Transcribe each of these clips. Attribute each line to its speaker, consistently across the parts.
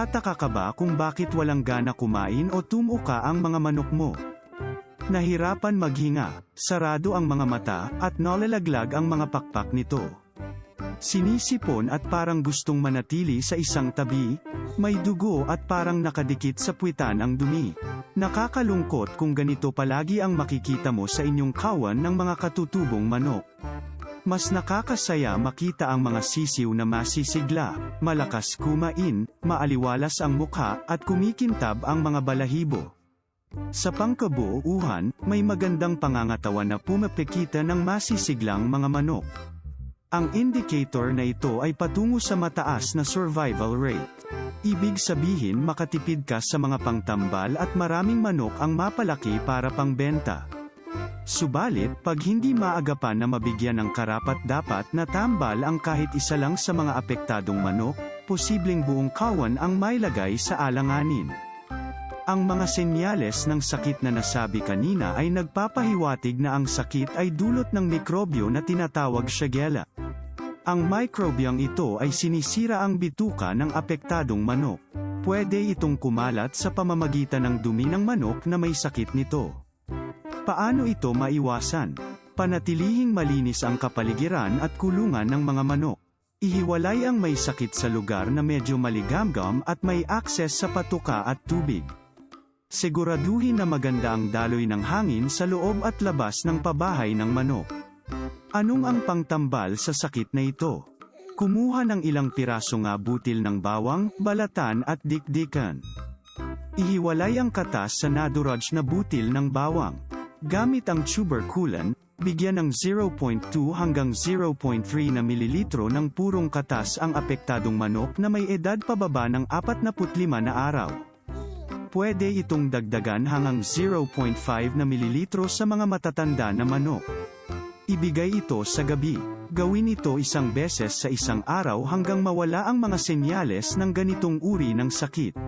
Speaker 1: Nagtataka ka ba kung bakit walang gana kumain o tumuka ang mga manok mo? Nahirapan maghinga, sarado ang mga mata, at nalalaglag ang mga pakpak nito. Sinisipon at parang gustong manatili sa isang tabi, may dugo at parang nakadikit sa puwitan ang dumi. Nakakalungkot kung ganito palagi ang makikita mo sa inyong kawan ng mga katutubong manok. Mas nakakasaya makita ang mga sisiw na masisigla, malakas kumain, maaliwalas ang mukha, at kumikintab ang mga balahibo. Sa pangkabuuhan, may magandang pangangatawan na pumapekita ng masisiglang mga manok. Ang indicator na ito ay patungo sa mataas na survival rate. Ibig sabihin makatipid ka sa mga pangtambal at maraming manok ang mapalaki para pangbenta. Subalit, pag hindi maagapan na mabigyan ng karapat-dapat na tambal ang kahit isa lang sa mga apektadong manok, posibleng buong kawan ang mailagay sa alanganin. Ang mga senyales ng sakit na nasabi kanina ay nagpapahiwatig na ang sakit ay dulot ng mikrobyo na tinatawag Shigella. Ang mikrobyong ito ay sinisira ang bituka ng apektadong manok. Pwede itong kumalat sa pamamagitan ng dumi ng manok na may sakit nito. Paano ito maiwasan? Panatilihing malinis ang kapaligiran at kulungan ng mga manok. Ihiwalay ang may sakit sa lugar na medyo maligamgam at may akses sa patuka at tubig. Siguraduhin na maganda ang daloy ng hangin sa loob at labas ng pabahay ng manok. Anong ang pangtambal sa sakit na ito? Kumuha ng ilang piraso nga butil ng bawang, balatan at dikdikan. Ihiwalay ang katas sa naduraj na butil ng bawang. Gamit ang tuberculin, bigyan ng 0.2 hanggang 0.3 na mililitro ng purong katas ang apektadong manok na may edad pababa ng 45 na araw. Pwede itong dagdagan hanggang 0.5 na mililitro sa mga matatanda na manok. Ibigay ito sa gabi. Gawin ito isang beses sa isang araw hanggang mawala ang mga senyales ng ganitong uri ng sakit.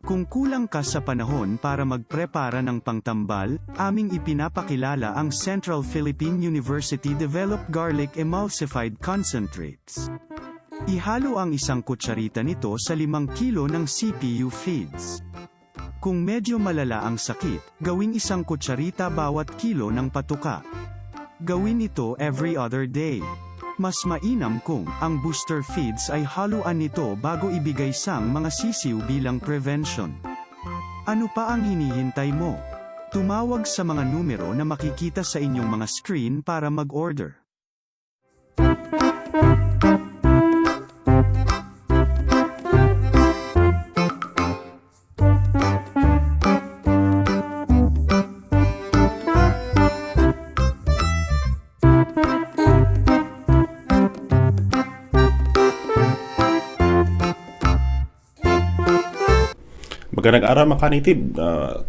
Speaker 1: Kung kulang ka sa panahon para magprepara ng pangtambal, aming ipinapakilala ang Central Philippine University Developed Garlic Emulsified Concentrates. Ihalo ang isang kutsarita nito sa 5 kilo ng CPU feeds. Kung medyo malala ang sakit, gawing 1 kutsarita bawat kilo ng patuka. Gawin ito every other day. Mas mainam kung ang booster feeds ay haluan nito bago ibigay sa mga sisiw bilang prevention. Ano pa ang hinihintay mo? Tumawag sa mga numero na makikita sa inyong mga screen para mag-order.
Speaker 2: Magandang araw mga kanitib.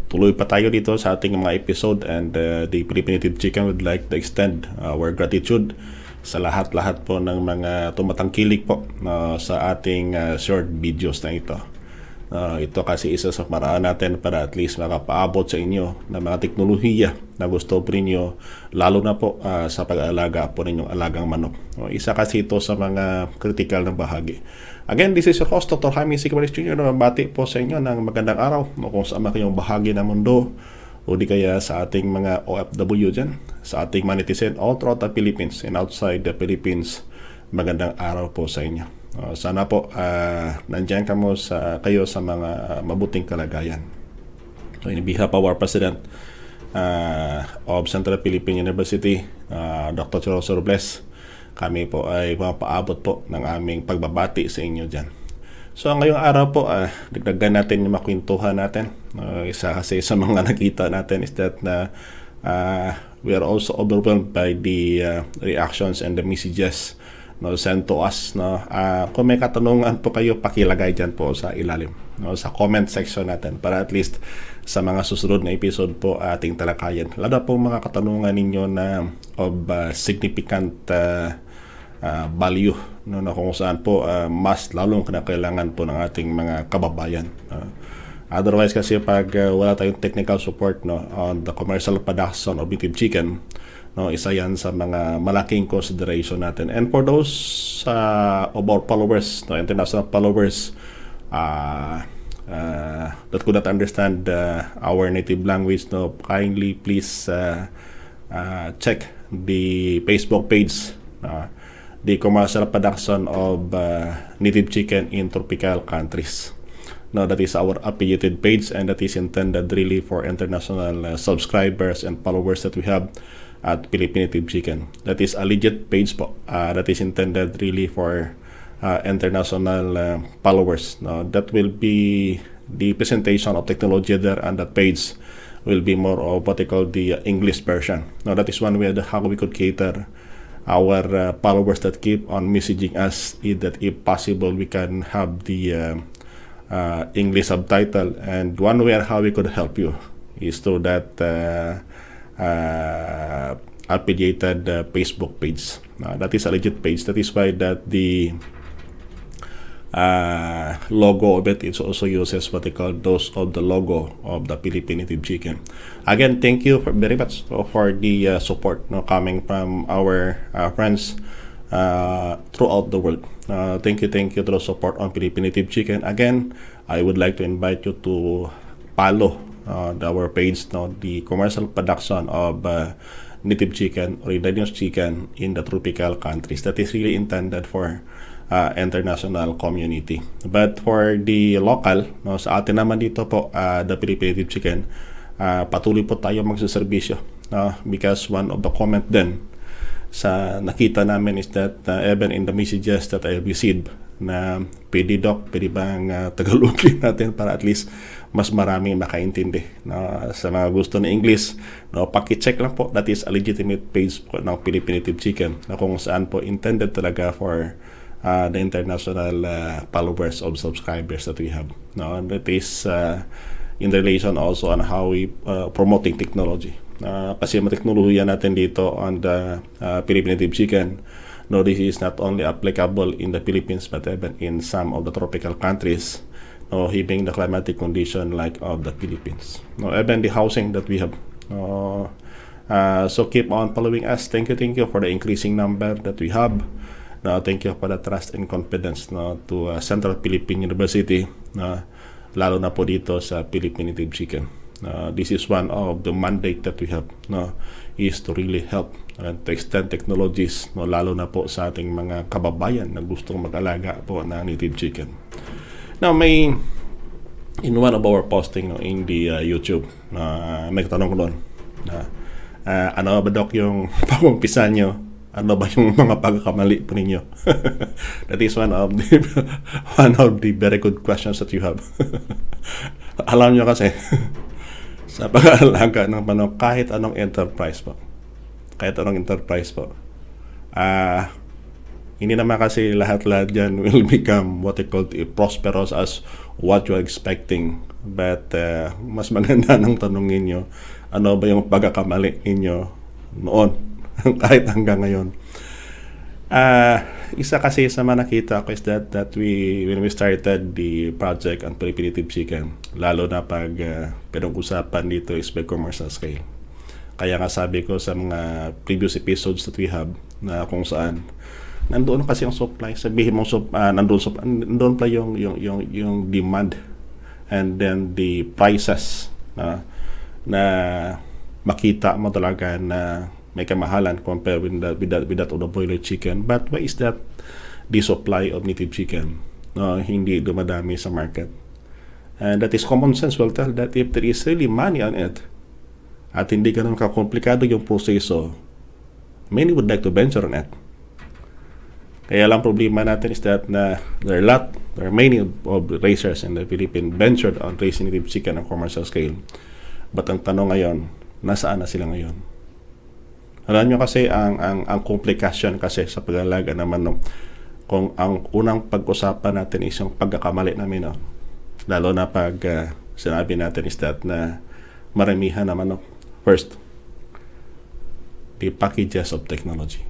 Speaker 2: Tuloy pa tayo dito sa ating mga episode and the Philippine Native Chicken would like to extend our gratitude sa lahat-lahat po ng mga tumatangkilik po sa ating short videos na ito. Ito kasi isa sa paraan natin para at least makapaabot sa inyo ng mga teknolohiya na gusto po ninyo, lalo na po sa pag-aalaga po ninyong alagang manok. Isa kasi ito sa mga critical na bahagi. Again, this is your host, Dr. Jaime C. Cabares Jr. Nabati po sa inyo ng magandang araw kung saan man kayong bahagi ng mundo o di kaya sa ating mga OFW dyan, sa ating mga netizen all throughout the Philippines and outside the Philippines. Magandang araw po sa inyo. Sana po nandiyan kayo sa mga mabuting kalagayan. So, in behalf of our President of Central Philippine University, Dr. Choroso Robles, kami po ay mapaabot po ng aming pagbabati sa inyo dyan. So ngayong araw po, dagdagan natin yung makwentuhan natin. Isa kasi sa mga nakita natin is that we are also overwhelmed by the reactions and the messages sent to us. Kung may katanungan po kayo, pakilagay dyan po sa ilalim, sa comment section natin, para at least sa mga susunod na episode po ating talakayan. Lalo po mga katanungan ninyo na of significant value, na kung saan po mas lalong kinakailangan po ng ating mga kababayan. Otherwise kasi pag wala tayong technical support on the commercial production of native chicken, isa yan sa mga malaking consideration natin. And for those of our followers, international followers, that could not understand our native language, no, kindly please check the Facebook page, the commercial production of native chicken in tropical countries. No, that is our affiliated page, and that is intended really for international subscribers and followers that we have at Philippine Native Chicken. That is a legit page po. That is intended really for international followers. No, that will be the presentation of technology there, and that page will be more of what they call the English version. Now, that is one way how we could cater our followers that keep on messaging us, that if possible we can have the English subtitle. And one way how we could help you is through that affiliated Facebook page. That is a legit page. That is why that the logo of it is also uses what they call those of the logo of the Philippine Native Chicken. Again, thank you very much for the support coming from our friends throughout the world. Thank you to the support on Philippine Native Chicken. Again, I would like to invite you to follow our page, the commercial production of native chicken or indigenous chicken in the tropical countries. That is really intended for international community. But for the local, sa atin naman dito po, the Philippine Native Chicken, patuloy po tayo magsaservisyo. Because one of the comment din sa nakita namin is that even in the messages that I received na pwede doc, pwede bang Tagalogin natin para at least mas maraming makaintindi. Sa mga gusto na English, paki-check lang po. That is a legitimate page po ng Philippine Native Chicken na kung saan po intended talaga for the international followers of subscribers that we have. That is in relation also on how we promoting technology. Kasi mateknolohiya natin dito on the Philippine Native Chicken. No, this is not only applicable in the Philippines but even in some of the tropical countries, having the climatic condition like of the Philippines. Even the housing that we have. So keep on following us. Thank you for the increasing number that we have. Thank you for the trust and confidence to Central Philippine University, lalo na po dito sa Philippine Native Chicken. This is one of the mandate that we have, is to really help and to extend technologies, lalo na po sa ating mga kababayan na gustong mag-alaga po ng native chicken. Now, may in one of our posting in the YouTube, may tanong ko doon, ano ba Doc yung pag-umpisa nyo? Ano ba yung mga pagkakamali po ninyo? That is one of the very good questions that you have. Alam nyo kasi, sa pag-aalaga ng manok, kahit anong enterprise po, hindi naman kasi lahat-lahat dyan will become what they call prosperous as what you're expecting. But mas maganda nang tanongin nyo, ano ba yung pagkakamali ninyo noon, kahit hanggang ngayon. Isa kasi sa mga nakita ko is that when we started the project on Philippine Native Chicken, lalo na pag pinag-usapan dito is by commercial scale. Kaya nga sabi ko sa mga previous episodes that we have, na kung saan nandoon kasi yung supply, sabihin mo nandoon pa yung demand and then the prices na makita mo talaga na may kamahalan compared with that of the broiler chicken. But why is that the supply of native chicken hindi dumadami sa market? And that is common sense will tell that if there is really money on it at hindi ganun kakomplikado yung proseso, many would like to venture on it. Kaya lang problema natin is that there are many of raisers in the Philippines ventured on raising native chicken on commercial scale. But ang tanong ngayon, nasaan na sila ngayon? Alam nyo kasi ang komplikasyon kasi sa pag-alaga naman kung ang unang pag-usapan natin is yung pagkakamali namin lalo na pag sinabi natin is that na maramihan naman first, the packages of technology.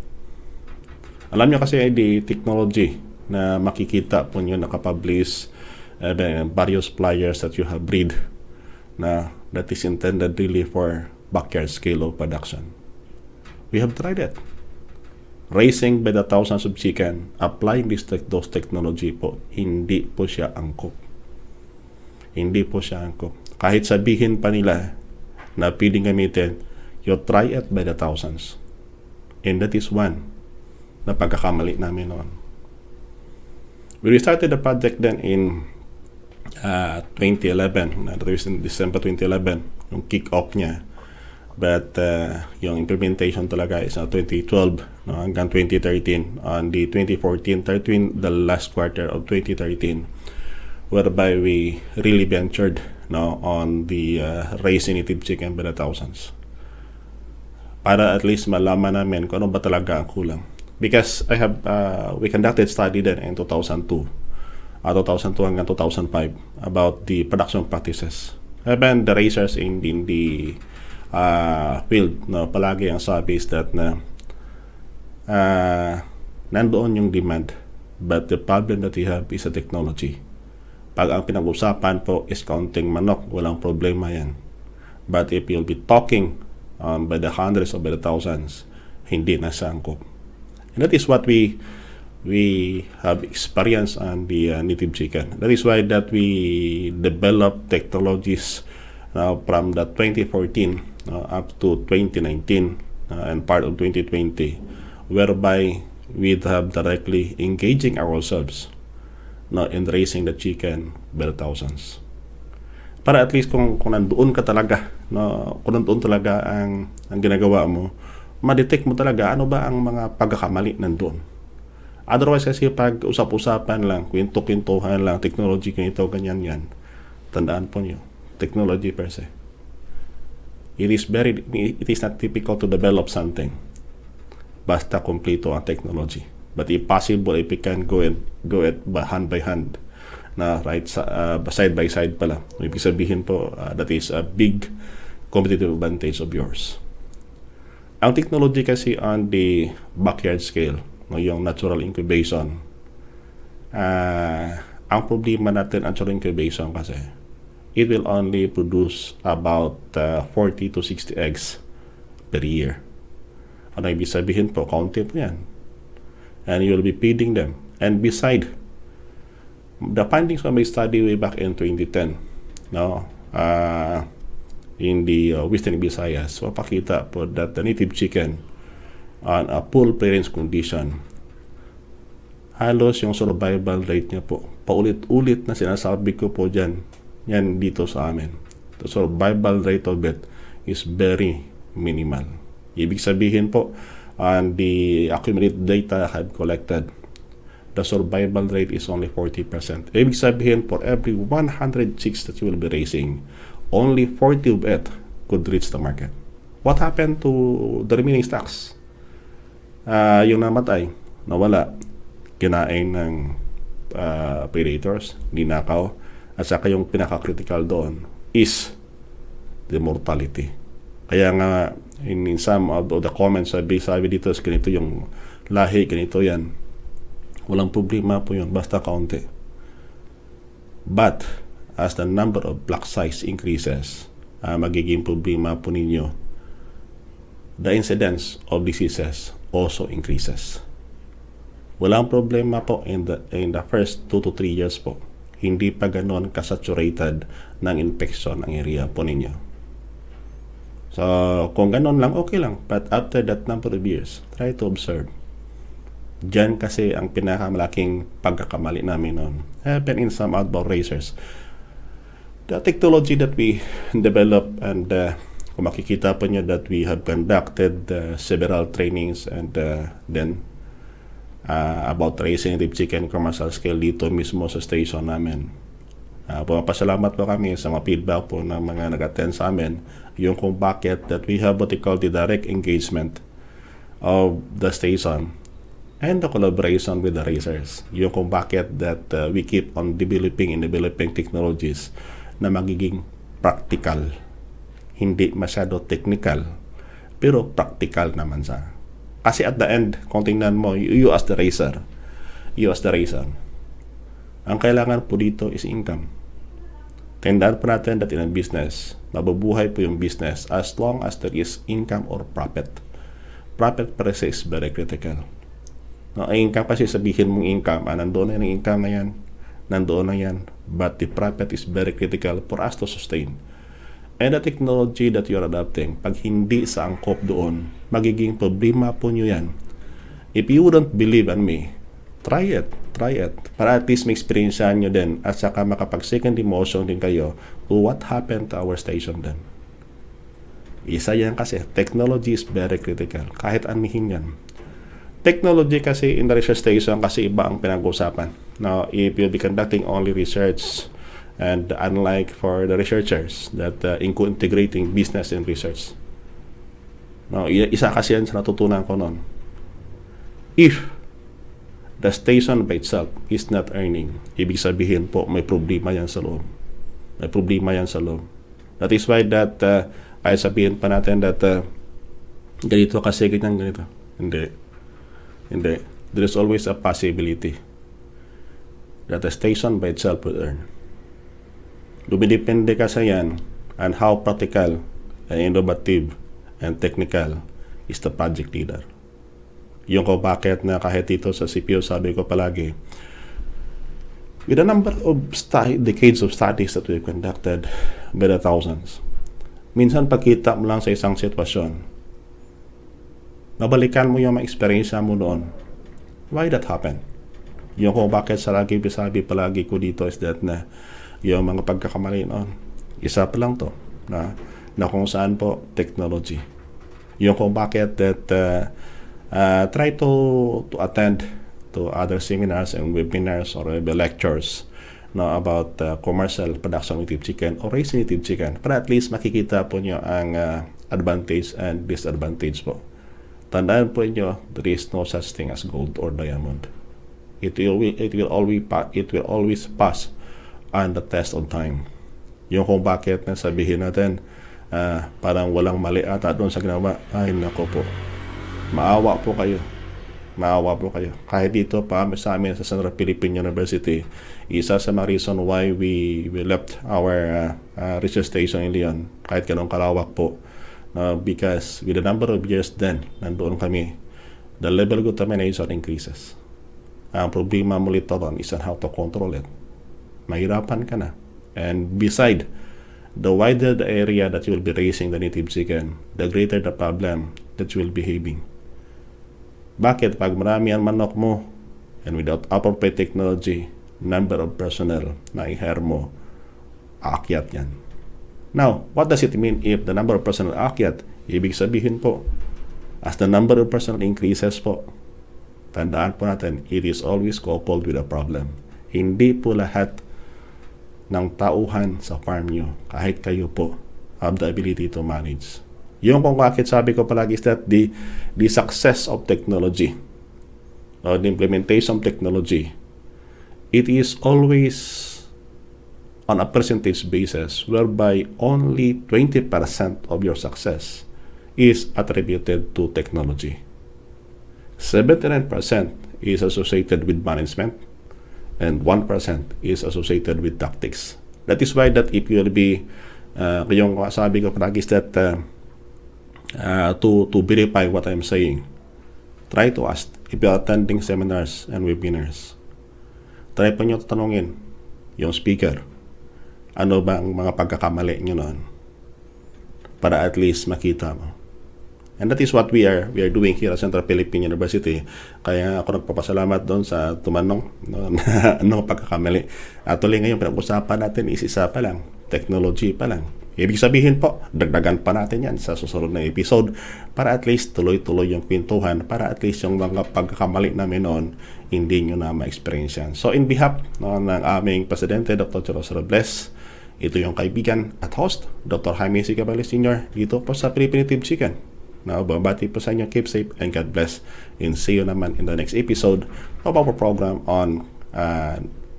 Speaker 2: Alam nyo kasi the technology na makikita po nyo nakapublish various pliers that you have breed na that is intended really for backyard scale of production. We have tried it. Raising by the thousands of chicken, applying those technology po, hindi po siya angkop. Hindi po siya angkop. Kahit sabihin pa nila na pwedeng gamitin, you try it by the thousands. And that is one na pagkakamali namin noon. We restarted the project then in 2011. That was in December 2011, yung kick-off niya. But yung implementation talaga is 2012 hanggang 2013. On the 2014-13, the last quarter of 2013, whereby we really ventured on the raising native chicken by the thousands. Para at least malaman namin kung ano ba talaga ang kulang. Because we conducted study then in 2002 hanggang 2005 about the production practices. Even the raisers in the field, palagi ang sabi is that nandoon yung demand, but the problem that we have is the technology. Pag ang pinag-usapan po is counting manok, walang problema yan. But if you'll be talking by the hundreds or by the thousands, hindi na sangkop. And that is what we have experienced on the native chicken. That is why that we developed technologies from the 2014 up to 2019 and part of 2020, whereby we have directly engaging ourselves in raising the chicken by the thousands. Para at least kung nandoon ka talaga, kung nandoon talaga ang ginagawa mo, ma-detect mo talaga ano ba ang mga pagkakamali nandoon. Otherwise kasi pag usap-usapan lang, kwento-kwentuhan lang, technology ganito, ganyan yan, tandaan po niyo, technology per se. It is not typical to develop something basta kompleto ang technology. But if possible, if we can go it hand by hand, na side by side pala, ibig sabihin po that is a big competitive advantage of yours. Ang technology kasi on the backyard scale, yung natural incubation, ang problema natin natural incubation kasi it will only produce about 40 to 60 eggs per year. Ano ibig sabihin po, kaunti po yan. And you will be feeding them. And beside, the findings of my study way back in 2010, in the Western Visayas, mapakita po that the native chicken on a full parents condition, halos yung survival rate niya po, paulit-ulit na sinasabi ko po dyan, yan dito sa amin. The survival rate of it is very minimal. Ibig sabihin po, on the accumulated data I have collected, the survival rate is only 40%. Ibig sabihin, for every 100 chicks that you will be raising, only 40 of it could reach the market. What happened to the remaining stocks? Yung namatay, nawala, kinain ng predators, ninakaw, at saka yung pinaka-critical doon is the mortality. Kaya nga, in some of the comments, sabi dito, ganito yung lahi, ganito yan. Walang problema po yun, basta kaunti. But, as the number of block size increases, magiging problema po ninyo, the incidence of diseases also increases. Walang problema po in the first 2 to 3 years po. Hindi pa ganon kasaturated ng infection ang area po ninyo. So, kung ganon lang, okay lang. But after that number of years, try to observe. Diyan kasi ang pinakamalaking pagkakamali namin noon. Happen in some outbound racers. The technology that we develop, and kung makikita po nyo that we have conducted several trainings and then about raising native chicken commercial scale dito mismo sa station namin. Pumapasalamat po kami sa mga feedback po ng mga nag-attend sa amin, yung kung bakit that we have what we call the direct engagement of the station and the collaboration with the racers. Yung kung bakit that we keep on developing technologies na magiging practical, hindi masyado technical, pero practical naman siya. Kasi at the end, kung tingnan mo, you as the racer, ang kailangan po dito is income. Tandaan po natin that in a business, mabubuhay po yung business as long as there is income or profit. Profit per se is very critical. Ang income kasi sabihin mong income, nandoon na yung income na yan, nandoon na yan. But the profit is very critical for us to sustain. And the technology that you're adopting, pag hindi sa angkop doon, magiging problema po nyo yan. If you wouldn't believe on me, try it. Para at least ma-experience nyo din at saka makapag-second emotion din kayo to what happened to our station din. Isa yan kasi, technology is very critical. Kahit anihin yan. Technology kasi in the research station kasi iba ang pinag-usapan. Now, if you'll be conducting only research, and unlike for the researchers that integrating business and research. Now, isa kasi yan sa natutunan ko noon. If the station by itself is not earning, ibig sabihin po may problema yan sa loob. That is why that ay sabihin pa natin that ganito kasi ganito. Hindi. There is always a possibility that the station by itself will earn. Dumidepende kasi yan on how practical and innovative and technical is the project leader. Yung ko bakit na kahit dito sa CPO sabi ko palagi, with the number of decades of studies that we've conducted by the thousands, minsan pagkita mo lang sa isang sitwasyon, mabalikan mo yung mga experience mo noon. Why that happened? Yung kung bakit sa lagi sabi palagi ko dito is that na yung mga pagkakamali noon, isa pa lang to na kung saan po technology. Yung kung bakit that try to attend to other seminars and webinars or lectures about commercial production of native chicken or raising native chicken para at least makikita po nyo ang advantage and disadvantage po. Tandaan po nyo, there is no such thing as gold or diamond. It will always pass on the test of time. Yung kung bakit na sabihin natin parang walang mali ata doon sa ginawa, ay nako po, maawa po kayo. Kahit dito pa sa amin sa Central Philippine University, isa sa mga reason why we left our research station in Leon, kahit ganun kalawak po, because with the number of years then nandoon kami, the level of contamination increases. Ang problema mo lito doon is on how to control it. Mahirapan ka na. And beside, the wider the area that you will be raising the native chicken, the greater the problem that you will be having. Bakit? Pag marami ang manok mo, and without appropriate technology, number of personnel na i-hire mo, aakyat yan. Now, what does it mean if the number of personnel aakyat? Ibig sabihin po, as the number of personnel increases po, tandaan po natin, it is always coupled with a problem. Hindi po lahat ng tauhan sa farm nyo, kahit kayo po, have the ability to manage. Yung kung bakit sabi ko palagi is that the success of technology or the implementation of technology, it is always on a percentage basis whereby only 20% of your success is attributed to technology. 79% is associated with management and 1% is associated with tactics. That is why that if you will be yung sabi ko palagi is that to verify what I'm saying, try to ask if you're attending seminars and webinars. Try pa nyo tatanungin yung speaker, ano ba ang mga pagkakamali nyo noon para at least makita mo. And that is what we are doing here at Central Philippine University. Kaya ako nagpapasalamat doon sa tumanong anong pagkakamali. At tuloy ngayon pinag-usapan natin is isa pa lang, technology pa lang. Ibig sabihin po, dagdagan pa natin yan sa susunod na episode para at least tuloy-tuloy yung kwentuhan, para at least yung mga pagkakamali namin noon, hindi nyo na ma-experience yan. So in behalf ng aming Presidente, Dr. Joros Robles, ito yung kaibigan at host, Dr. Jaime C. Cabales Sr. dito po sa Philippine Native Chicken. Now, babati po sa inyo, keep safe and God bless, and see you naman in the next episode of our program on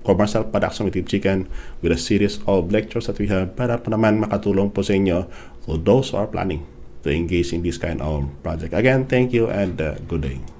Speaker 2: commercial production of native chicken with a series of lectures that we have para po naman makatulong po sa inyo to those who are planning to engage in this kind of project. Again, thank you and good day.